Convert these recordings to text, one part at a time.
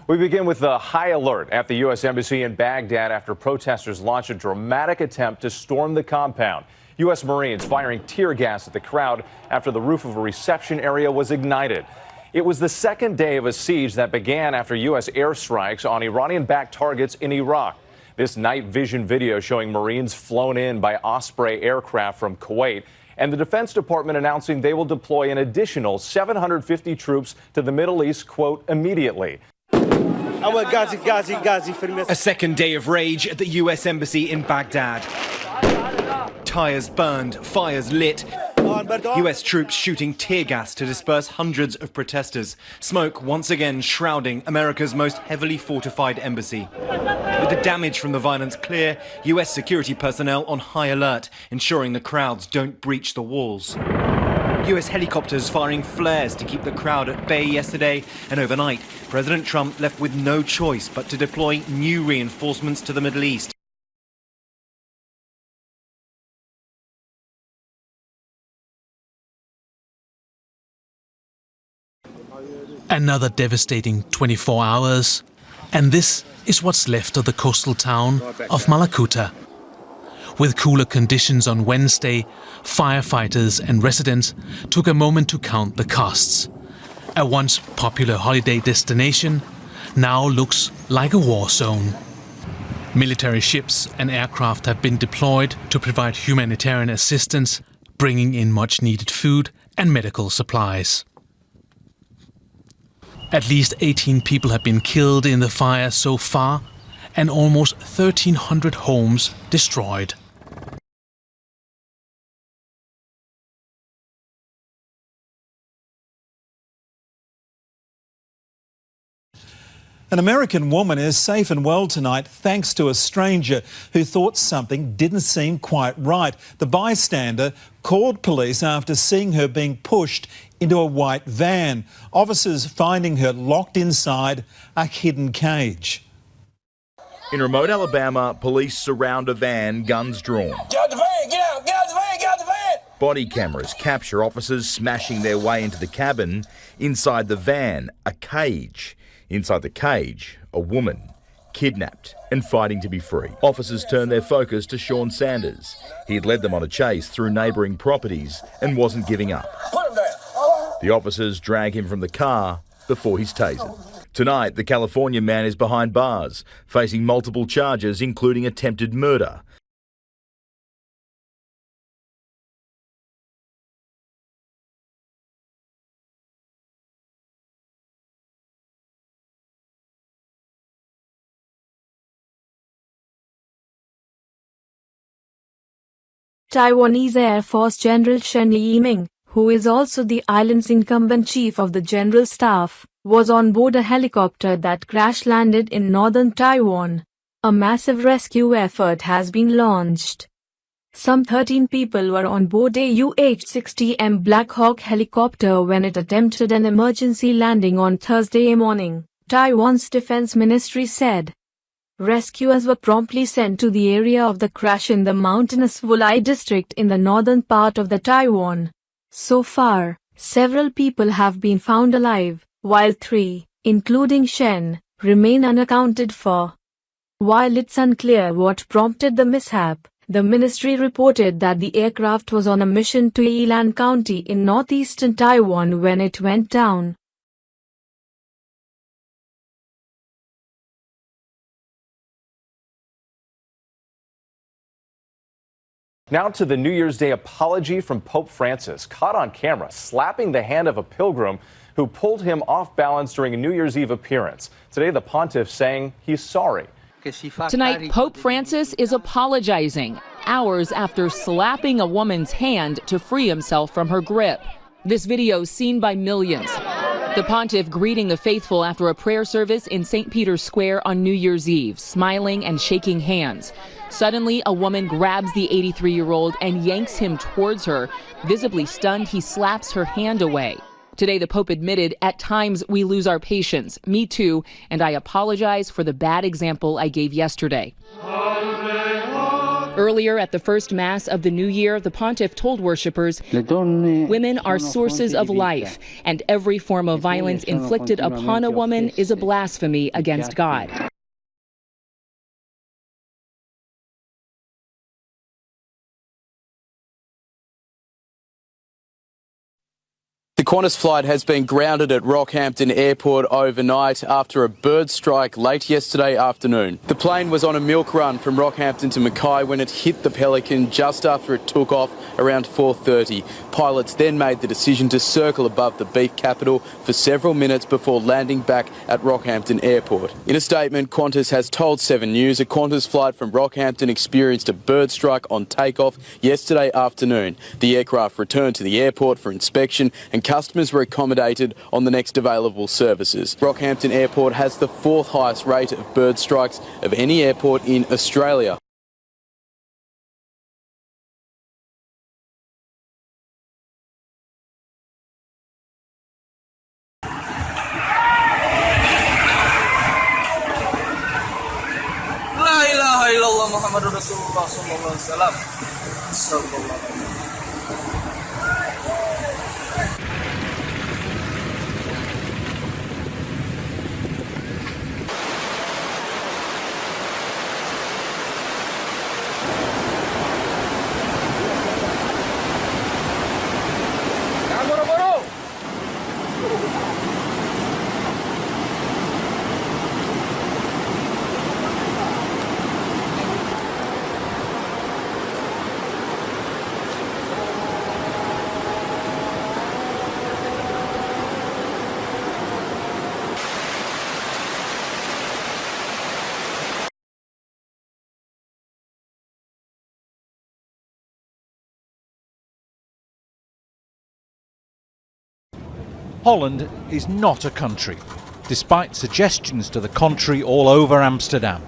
We begin with the high alert at the U.S. Embassy in Baghdad after protesters launched a dramatic attempt to storm the compound. U.S. Marines firing tear gas at the crowd after the roof of a reception area was ignited. It was the second day of a siege that began after U.S. airstrikes on Iranian-backed targets in Iraq. This night vision video showing Marines flown in by Osprey aircraft from Kuwait, and the Defense Department announcing they will deploy an additional 750 troops to the Middle East, quote, immediately. A second day of rage at the U.S. Embassy in Baghdad. Tires burned, fires lit. U.S. troops shooting tear gas to disperse hundreds of protesters. Smoke once again shrouding America's most heavily fortified embassy. With the damage from the violence clear, U.S. security personnel on high alert, ensuring the crowds don't breach the walls. U.S. helicopters firing flares to keep the crowd at bay yesterday, and overnight, President Trump left with no choice but to deploy new reinforcements to the Middle East. Another devastating 24 hours, and this is what's left of the coastal town of Malakuta. With cooler conditions on Wednesday, firefighters and residents took a moment to count the costs. A once popular holiday destination now looks like a war zone. Military ships and aircraft have been deployed to provide humanitarian assistance, bringing in much needed food and medical supplies. At least 18 people have been killed in the fire so far, and almost 1,300 homes destroyed. An American woman is safe and well tonight thanks to a stranger who thought something didn't seem quite right. The bystander called police after seeing her being pushed into a white van. Officers finding her locked inside a hidden cage. In remote Alabama, police surround a van, guns drawn. Get out the van! Get out! Get out the van! Get out the van! Body cameras capture officers smashing their way into the cabin. Inside the van, a cage. Inside the cage, a woman, kidnapped and fighting to be free. Officers turn their focus to Sean Sanders. He had led them on a chase through neighbouring properties and wasn't giving up. Put him down! The officers drag him from the car before he's tasered. Tonight, the California man is behind bars, facing multiple charges, including attempted murder. Taiwanese Air Force General Chen Yiming, who is also the island's incumbent chief of the general staff, was on board a helicopter that crash-landed in northern Taiwan. A massive rescue effort has been launched. Some 13 people were on board a UH-60M Black Hawk helicopter when it attempted an emergency landing on Thursday morning, Taiwan's defense ministry said. Rescuers were promptly sent to the area of the crash in the mountainous Wulai district in the northern part of the Taiwan. So far, several people have been found alive, while 3, including Shen, remain unaccounted for. While it's unclear what prompted the mishap, the ministry reported that the aircraft was on a mission to Yilan County in northeastern Taiwan when it went down. Now to the New Year's Day apology from Pope Francis, caught on camera slapping the hand of a pilgrim who pulled him off balance during a New Year's Eve appearance. Today, the pontiff saying he's sorry. Tonight, Pope Francis is apologizing hours after slapping a woman's hand to free himself from her grip. This video seen by millions. The pontiff greeting the faithful after a prayer service in St. Peter's Square on New Year's Eve, smiling and shaking hands. Suddenly, a woman grabs the 83-year-old and yanks him towards her. Visibly stunned, he slaps her hand away. Today, the Pope admitted, "At times we lose our patience. Me too, and I apologize for the bad example I gave yesterday." Earlier at the first Mass of the New Year, the pontiff told worshippers, women are sources of life, and every form of violence inflicted upon a woman is a blasphemy against God. The Qantas flight has been grounded at Rockhampton Airport overnight after a bird strike late yesterday afternoon. The plane was on a milk run from Rockhampton to Mackay when it hit the Pelican just after it took off around 4:30. Pilots then made the decision to circle above the beef capital for several minutes before landing back at Rockhampton Airport. In a statement, Qantas has told 7 News a Qantas flight from Rockhampton experienced a bird strike on takeoff yesterday afternoon. The aircraft returned to the airport for inspection and customers were accommodated on the next available services. Rockhampton Airport has the 4th highest rate of bird strikes of any airport in Australia. La ilaha illallah Muhammadur Rasulullah sallallahu alaihi wasallam. Sallallahu alaihi wasallam. Holland is not a country, despite suggestions to the contrary all over Amsterdam.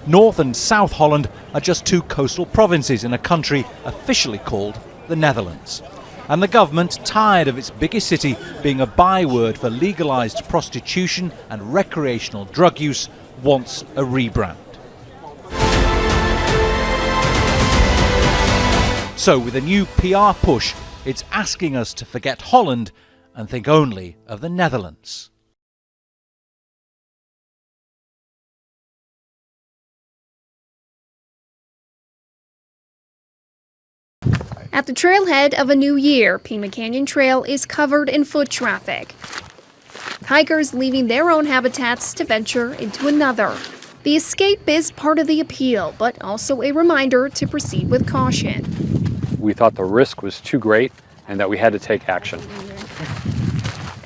North and South Holland are just 2 coastal provinces in a country officially called the Netherlands. And the government, tired of its biggest city being a byword for legalised prostitution and recreational drug use, wants a rebrand. So with a new PR push, it's asking us to forget Holland and think only of the Netherlands. At the trailhead of a new year, Pima Canyon Trail is covered in foot traffic. Hikers leaving their own habitats to venture into another. The escape is part of the appeal, but also a reminder to proceed with caution. We thought the risk was too great and that we had to take action.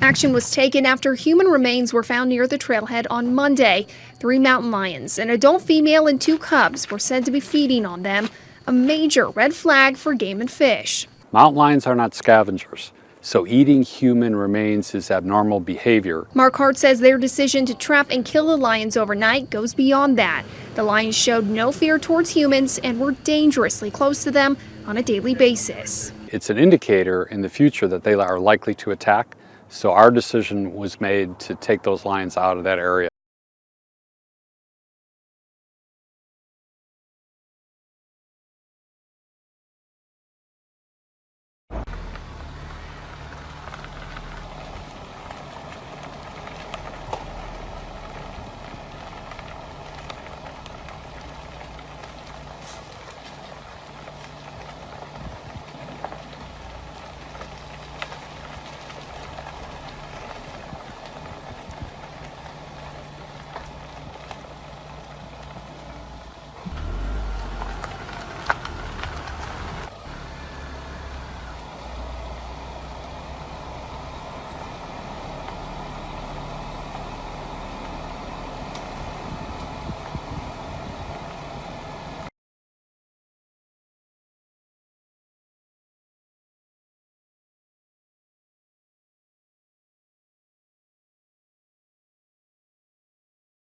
Action was taken after human remains were found near the trailhead on Monday. 3 mountain lions, an adult female and 2 cubs were said to be feeding on them, a major red flag for game and fish. Mountain lions are not scavengers, so eating human remains is abnormal behavior. Mark Hart says their decision to trap and kill the lions overnight goes beyond that. The lions showed no fear towards humans and were dangerously close to them on a daily basis. It's an indicator in the future that they are likely to attack. So our decision was made to take those lions out of that area.